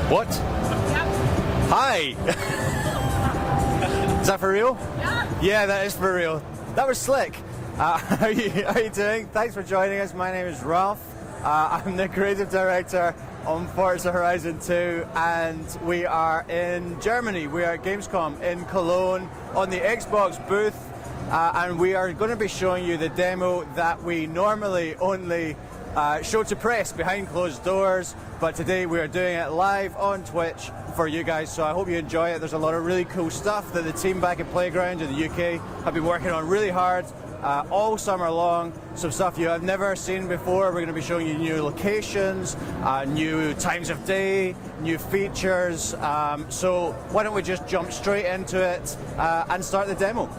What? Hi! Is that for real? Yeah. Yeah, that is for real. That was slick. How are you doing? Thanks for joining us. My name is Ralph. I'm the creative director on Forza Horizon 2, and we are in Germany. We are at Gamescom in Cologne on the Xbox booth, and we are going to be showing you the demo that we normally only show to press behind closed doors, but today we are doing it live on Twitch for you guys, so I hope you enjoy it. There's a lot of really cool stuff that the team back at Playground in the UK have been working on really hard all summer long. Some stuff you have never seen before. We're going to be showing you new locations, new times of day, new features. So why don't we just jump straight into it and start the demo.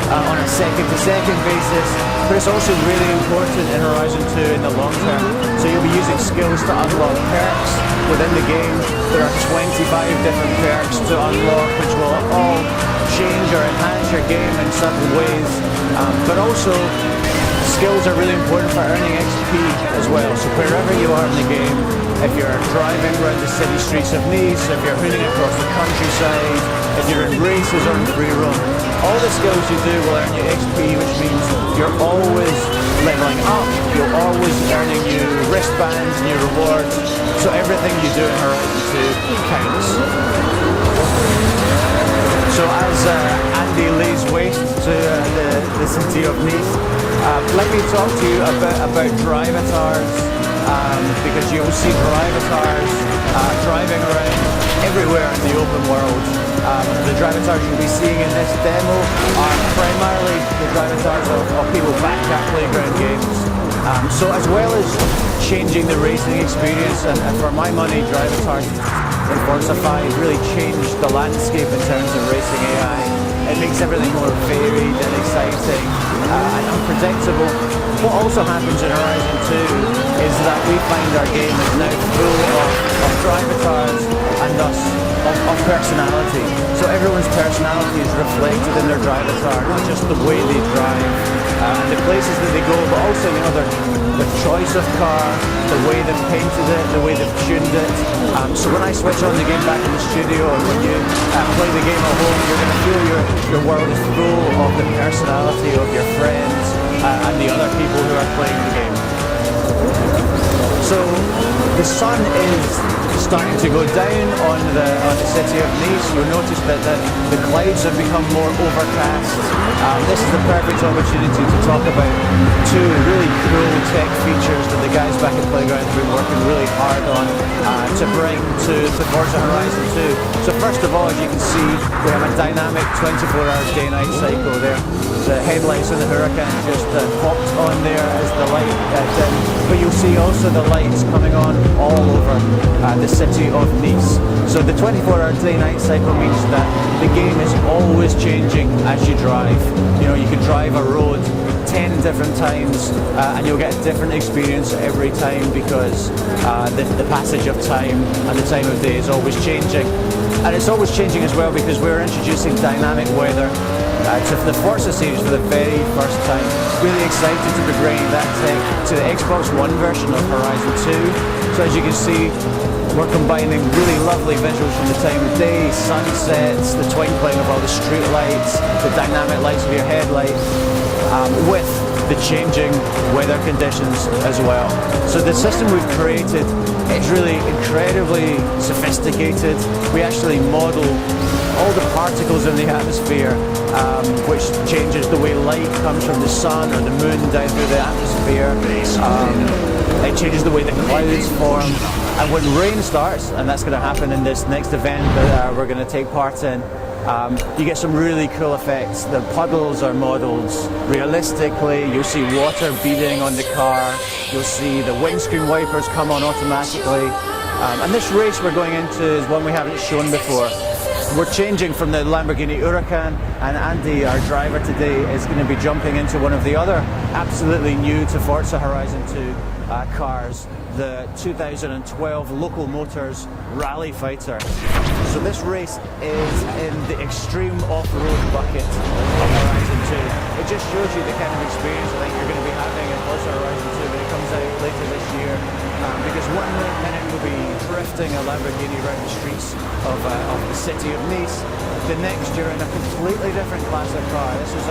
On a second-to-second basis, but it's also really important in Horizon 2 in the long term. So you'll be using skills to unlock perks within the game. There are 25 different perks to unlock, which will all change or enhance your game in certain ways. But also, skills are really important for earning XP as well. So wherever you are in the game, if you're driving around the city streets of Nice, if you're hooning across the countryside, if you're in races or in free roam, all the skills you do will earn you XP, which means you're always leveling up, you're always earning new wristbands, new rewards, so everything you do in Horizon 2 counts. So as Andy lays waste to the city of Nice, let me talk to you about drivatars, because you will see drivatars driving around everywhere in the open world. The drivatars you'll be seeing in this demo are primarily the drivatars of people back at Playground games. So as well as changing the racing experience, and for my money, drivatars in Forza 5 really changed the landscape in terms of racing AI. It makes everything more varied and exciting and unpredictable. What also happens in Horizon 2 is that we find our game is now full of drivatars and thus of personality. So everyone's personality is reflected in their drivatar, not just the way they drive and the places that they go, but also the choice of car, the way they've painted it, the way they've tuned it. So when I switch on the game back in the studio, and when you play the game at home, you're going to feel your world is full of the personality of your friends and the other people who are playing the game. So the sun is starting to go down on the city of Nice. You'll notice that the clouds have become more overcast. This is the perfect opportunity to talk about two really cool tech features that the guys back at Playground have been working really hard on to bring to Forza Horizon 2. So first of all, as you can see, we have a dynamic 24-hour day-night cycle there. The headlights on the Huracan just popped on there as the light dimmed. But you'll see also the lights coming on all over the city of Nice. So the 24-hour day-night cycle means that the game is always changing as you drive. You know, you could drive a road 10 different times, and you'll get a different experience every time because the passage of time and the time of day is always changing. And it's always changing as well because we're introducing dynamic weather to the Forza series for the very first time. Really excited to be bringing that tech to the Xbox One version of Horizon 2. So as you can see, we're combining really lovely visuals from the time of day, sunsets, the twinkling of all the street lights, the dynamic lights of your headlights, with the changing weather conditions as well. So the system we've created is really incredibly sophisticated. We actually model all the particles in the atmosphere, which changes the way light comes from the sun or the moon down through the atmosphere. It changes the way the clouds form. And when rain starts, and that's going to happen in this next event that we're going to take part in, you get some really cool effects. The puddles are modelled realistically. You'll see water beading on the car. You'll see the windscreen wipers come on automatically. And this race we're going into is one we haven't shown before. We're changing from the Lamborghini Huracan, and Andy, our driver today, is going to be jumping into one of the other absolutely new to Forza Horizon 2 cars, the 2012 Local Motors Rally Fighter. So this race is in the extreme off-road bucket of Horizon 2. It just shows you the kind of experience I think you're going to be having in Forza Horizon 2 when it comes out later this year. Because one minute you'll be drifting a Lamborghini around the streets of the city of Nice. The next you're in a completely different class of car. This is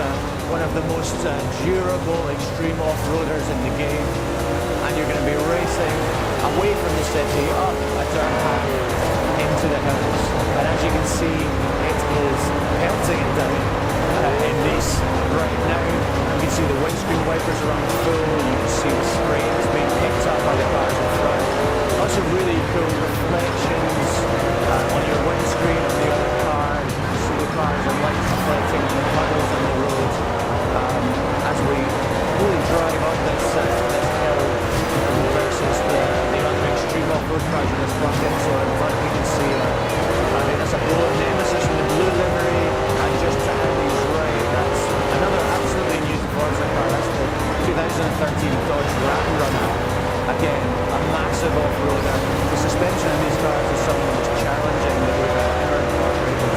one of the most durable extreme off-roaders in the game. And you're going to be racing away from the city, up a dirt path into the hills. And as you can see, it is pelting it down in Nice right now. You can see the windscreen wipers are on full. You can see the spray that's being picked up by the cars in front. Lots of really cool reflections on your windscreen of the other car. You can see the cars and lights reflecting on the puddles on the road as we really drive up this hill versus the other extreme off-road cars in this bucket. So in front you can see that's a blue Nemesis in the blue livery, and just to Andy's right, that's another absolutely new Forza car. That's the 2013 Dodge Ram Runner. Again, a massive off-roader. The suspension in these cars is some of the most challenging that we've ever incorporated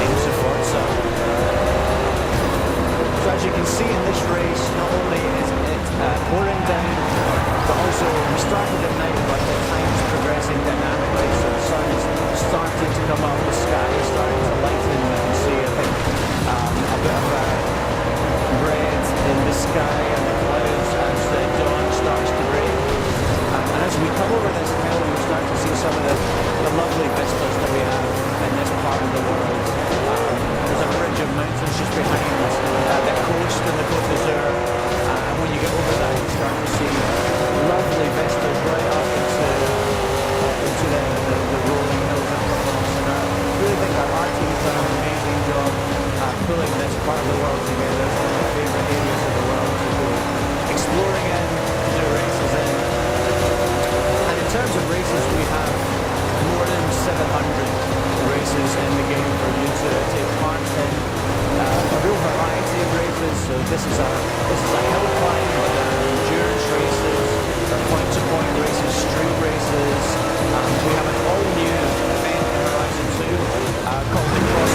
into Forza. So as you can see in this race, not only is it pouring down, but also we started at night, but the time's progressing dynamically. So the sun's starting to come up, the sky is starting to lighten. You can see, I think, a bit of red in the sky and the clouds as the dawn starts to break. And as we come over this hill, we start to see some of the lovely vistas that we have in this part of the world. There's a ridge of mountains just behind us, the coast and the Côte d'Azur. And when you get over that, you start to see lovely vistas right up into the rolling hills of Provence. And I really think our art team's done an amazing job pulling this part of the world together. It's one of my favourite areas of the world to go exploring in, to do races in. And in terms of races, we have more than 700 races in the game for you to take part in. A real variety of races. So this is a hill climb, but there are endurance races, there are point-to-point races, street races. We have an all-new event in Horizon 2 called the Cross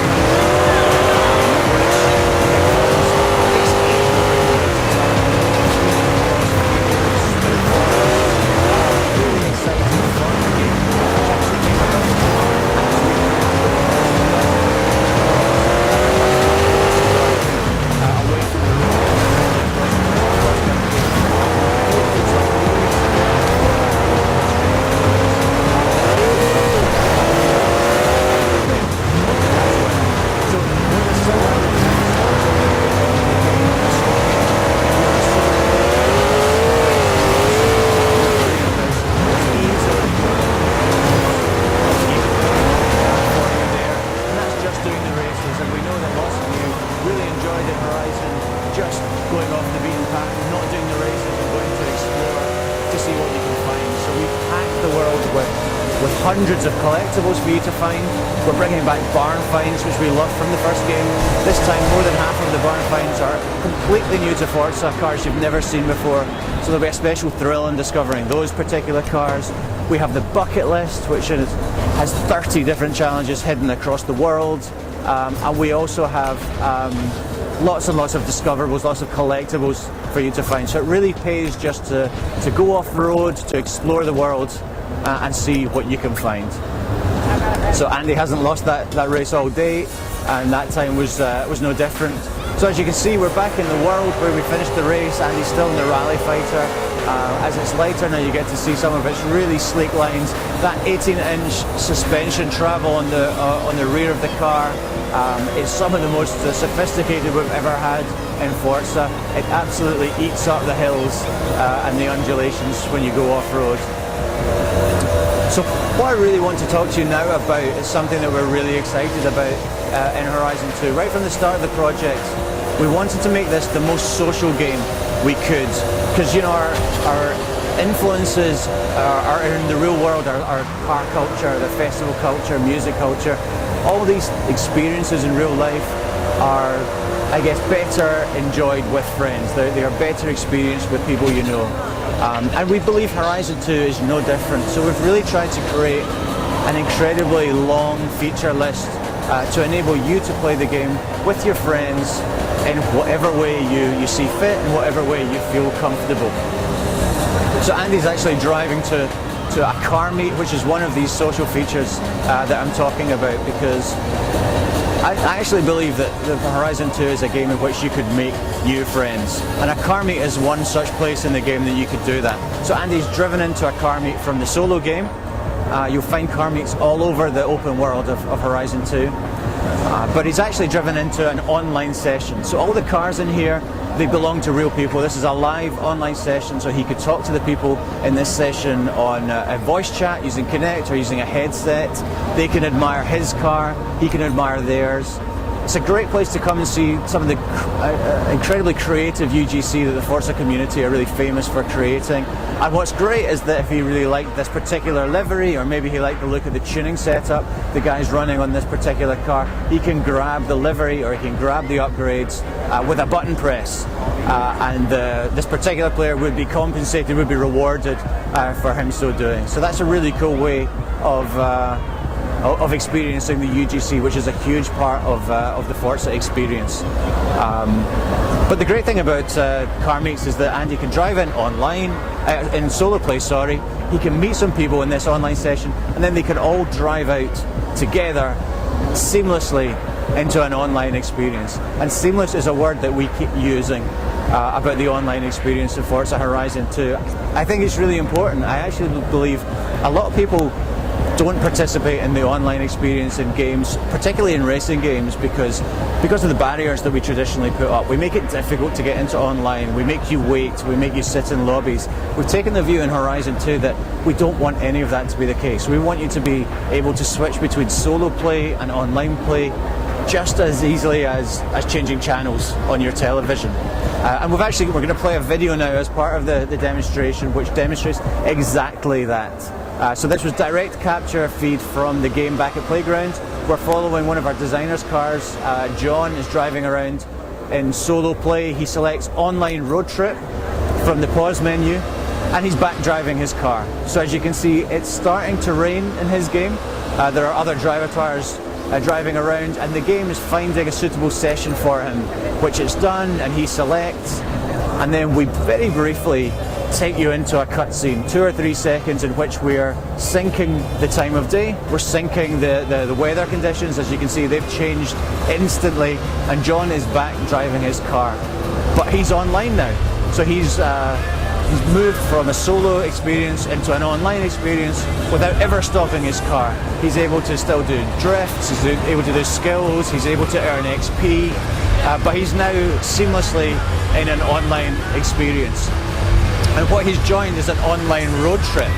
with with hundreds of collectibles for you to find. We're bringing back barn finds, which we loved from the first game. This time, more than half of the barn finds are completely new to Forza, cars you've never seen before. So there'll be a special thrill in discovering those particular cars. We have the bucket list, which has 30 different challenges hidden across the world. And we also have lots and lots of discoverables, lots of collectibles for you to find. So it really pays just to go off-road, to explore the world and see what you can find. So Andy hasn't lost that race all day, and that time was no different. So as you can see, we're back in the world where we finished the race. Andy's still in the Rally Fighter. As it's lighter now, you get to see some of its really sleek lines. That 18-inch suspension travel on the rear of the car is some of the most sophisticated we've ever had in Forza. It absolutely eats up the hills and the undulations when you go off-road. So what I really want to talk to you now about is something that we're really excited about in Horizon 2. Right from the start of the project, we wanted to make this the most social game we could, because you know our influences are in the real world, our car culture, the festival culture, music culture. All these experiences in real life are, I guess, better enjoyed with friends. They are better experienced with people you know. And we believe Horizon 2 is no different. So we've really tried to create an incredibly long feature list to enable you to play the game with your friends in whatever way you see fit, in whatever way you feel comfortable. So Andy's actually driving to a car meet, which is one of these social features that I'm talking about, because I actually believe that Horizon 2 is a game in which you could make new friends. And a car meet is one such place in the game that you could do that. So Andy's driven into a car meet from the solo game. You'll find car meets all over the open world of Horizon 2. But he's actually driven into an online session. So all the cars in here, they belong to real people. This is a live online session, so he could talk to the people in this session on a voice chat using Kinect or using a headset. They can admire his car, he can admire theirs. It's a great place to come and see some of the incredibly creative UGC that the Forza community are really famous for creating. And what's great is that if he really liked this particular livery, or maybe he liked the look of the tuning setup the guy's running on this particular car, he can grab the livery or he can grab the upgrades with a button press. And this particular player would be compensated, would be rewarded for him so doing. So that's a really cool way of experiencing the UGC, which is a huge part of the Forza experience. But the great thing about car meets is that Andy can drive in online, in solo play, sorry. He can meet some people in this online session, and then they can all drive out together seamlessly into an online experience. And seamless is a word that we keep using about the online experience of Forza Horizon 2. I think it's really important. I actually believe a lot of people don't participate in the online experience in games, particularly in racing games, because of the barriers that we traditionally put up. We make it difficult to get into online, we make you wait, we make you sit in lobbies. We've taken the view in Horizon 2 that we don't want any of that to be the case. We want you to be able to switch between solo play and online play just as easily as changing channels on your television. And we're going to play a video now as part of the demonstration which demonstrates exactly that. So this was direct capture feed from the game back at Playground. We're following one of our designers' cars. John is driving around in solo play. He selects online road trip from the pause menu, and he's back driving his car. So as you can see, it's starting to rain in his game. There are other drivatars driving around, and the game is finding a suitable session for him, which it's done, and he selects. And then we very briefly take you into a cutscene, 2 or 3 seconds, in which we are syncing the time of day. We're syncing the weather conditions. As you can see, they've changed instantly, and John is back driving his car. But he's online now, so he's moved from a solo experience into an online experience without ever stopping his car. He's able to still do drifts, he's able to do skills, he's able to earn XP, but he's now seamlessly in an online experience. And what he's joined is an online road trip,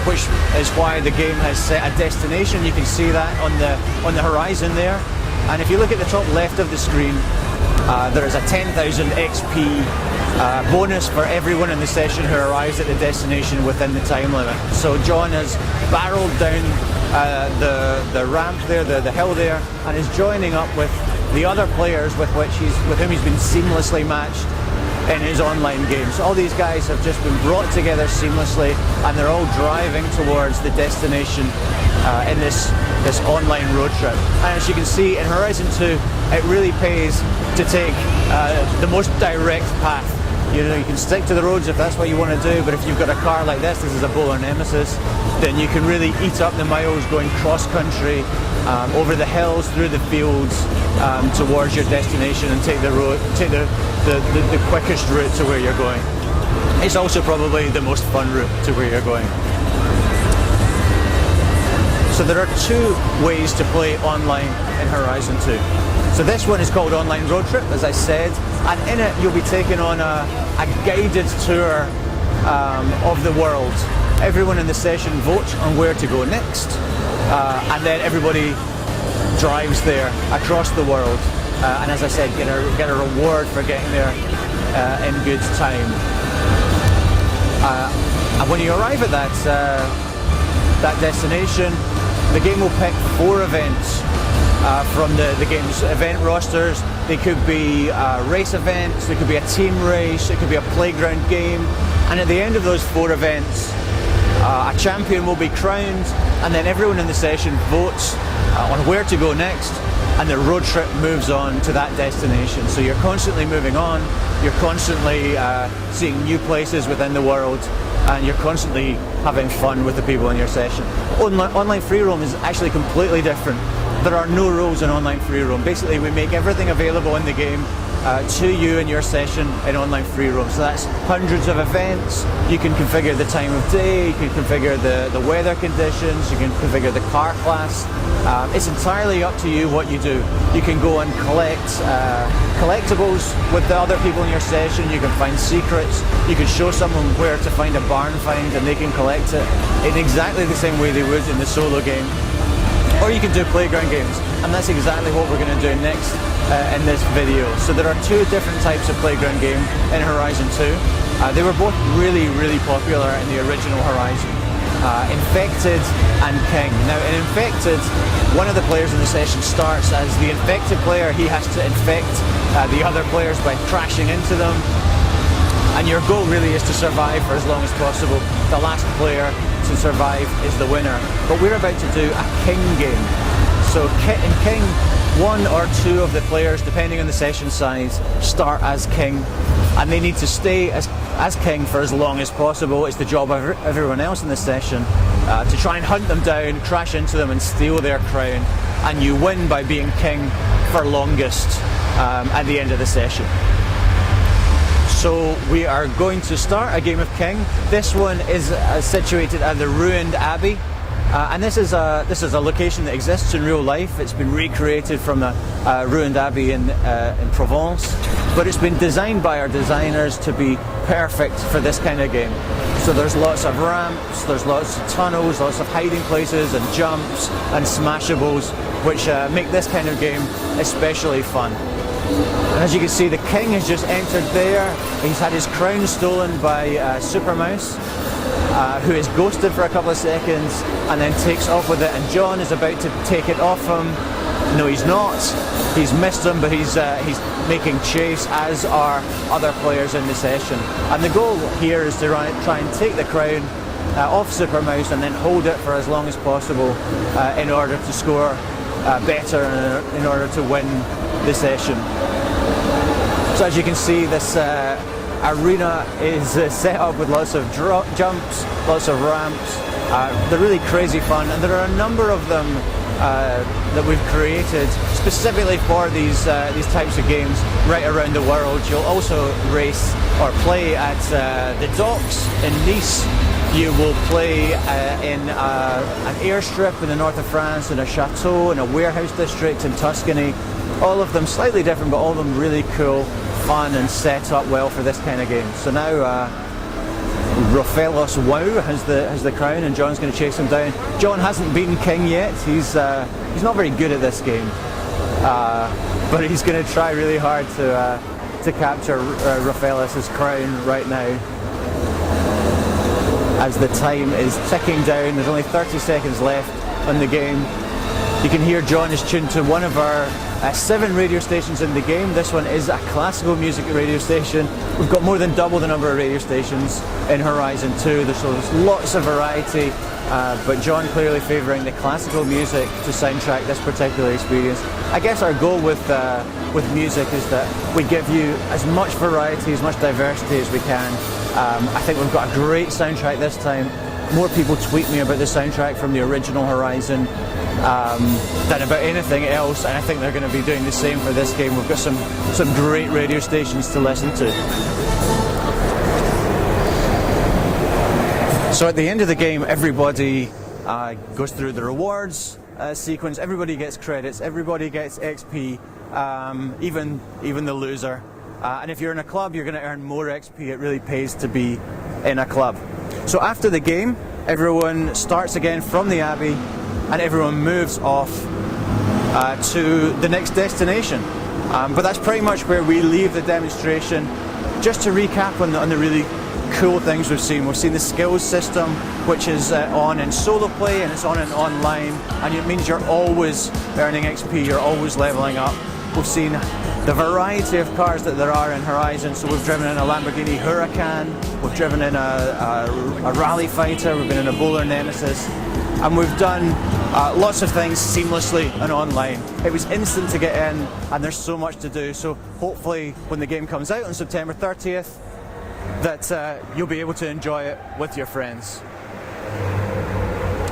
which is why the game has set a destination. You can see that on the horizon there. And if you look at the top left of the screen, there is a 10,000 XP bonus for everyone in the session who arrives at the destination within the time limit. So John has barreled down the ramp there, the hill there, and is joining up with the other players with whom he's been seamlessly matched in his online game. So all these guys have just been brought together seamlessly, and they're all driving towards the destination in this online road trip. And as you can see in Horizon 2, it really pays to take the most direct path. You know, you can stick to the roads if that's what you want to do, but if you've got a car like this is a Bowler Nemesis, then you can really eat up the miles going cross-country, over the hills, through the fields, towards your destination, and take the quickest route to where you're going. It's also probably the most fun route to where you're going. So there are two ways to play online in Horizon 2. So this one is called Online Road Trip, as I said, and in it you'll be taken on a guided tour of the world. Everyone in the session votes on where to go next, and then everybody drives there across the world, and as I said, get a reward for getting there in good time. And when you arrive at that destination, the game will pick 4 events from the game's event rosters. They could be race events, they could be a team race, it could be a playground game, and at the end of those 4 events, a champion will be crowned, and then everyone in the session votes on where to go next, and the road trip moves on to that destination. So you're constantly moving on, you're constantly seeing new places within the world, and you're constantly having fun with the people in your session. Online free roam is actually completely different. There are no rules in online free roam. Basically, we make everything available in the game to you in your session in online free roam. So that's hundreds of events. You can configure the time of day, you can configure the weather conditions, you can configure the car class. It's entirely up to you what you do. You can go and collect collectibles with the other people in your session, you can find secrets, you can show someone where to find a barn find and they can collect it in exactly the same way they would in the solo game. Or you can do playground games, and that's exactly what we're going to do next in this video. So there are 2 different types of playground game in Horizon 2. They were both really, really popular in the original Horizon. Infected and King. Now in Infected, one of the players in the session starts as the infected player. He has to infect the other players by crashing into them. And your goal really is to survive for as long as possible. The last player to survive is the winner. But we're about to do a King game. So in King, 1 or 2 of the players, depending on the session size, start as King, and they need to stay as King for as long as possible. It's the job of everyone else in the session to try and hunt them down, crash into them and steal their crown, and you win by being King for longest at the end of the session. So we are going to start a game of King. This one is situated at the ruined Abbey, and this is a location that exists in real life. It's been recreated from a ruined Abbey in Provence, but it's been designed by our designers to be perfect for this kind of game. So there's lots of ramps, there's lots of tunnels, lots of hiding places and jumps and smashables, which make this kind of game especially fun. And as you can see, the King has just entered there. He's had his crown stolen by Super Mouse, who is ghosted for a couple of seconds and then takes off with it, and John is about to take it off him. No, he's not. He's missed him, but he's making chase, as are other players in the session. And the goal here is to try and take the crown off Super Mouse and then hold it for as long as possible in order to score better and in order to win the session. So as you can see, this arena is set up with lots of jumps, lots of ramps. They're really crazy fun, and there are a number of them that we've created specifically for these types of games right around the world. You'll also race or play at the docks in Nice. You will play in an airstrip in the north of France, in a chateau, in a warehouse district in Tuscany. All of them slightly different, but all of them really cool, fun, and set up well for this kind of game. So now Rofelos Wow has the crown, and John's going to chase him down. John hasn't beaten King yet. He's not very good at this game, but he's going to try really hard to capture Rafaelis' crown right now, as the time is ticking down. There's only 30 seconds left on the game. You can hear John is tuned to one of our 7 radio stations in the game. This one is a classical music radio station. We've got more than double the number of radio stations in Horizon 2. There's lots of variety, but John clearly favouring the classical music to soundtrack this particular experience. I guess our goal with music is that we give you as much variety, as much diversity as we can. I think we've got a great soundtrack this time. More people tweet me about the soundtrack from the original Horizon than about anything else, and I think they're going to be doing the same for this game. We've got some great radio stations to listen to. So at the end of the game, everybody goes through the rewards sequence. Everybody gets credits, everybody gets XP, even the loser. And if you're in a club, you're going to earn more XP. It really pays to be in a club. So after the game, everyone starts again from the Abbey, and everyone moves off to the next destination. But that's pretty much where we leave the demonstration. Just to recap on the really cool things we've seen. We've seen the skills system, which is on in solo play, and it's on in online, and it means you're always earning XP, you're always leveling up. We've seen the variety of cars that there are in Horizon. So we've driven in a Lamborghini Huracan, we've driven in a rally fighter, we've been in a Bowler Nemesis, and we've done lots of things seamlessly and online. It was instant to get in, and there's so much to do. So hopefully when the game comes out on September 30th, that you'll be able to enjoy it with your friends.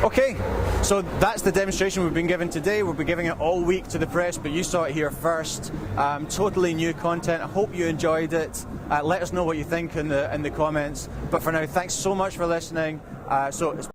Okay, so that's the demonstration we've been given today. We'll be giving it all week to the press, but you saw it here first. Totally new content. I hope you enjoyed it. Let us know what you think in the comments. But for now, thanks so much for listening. So it's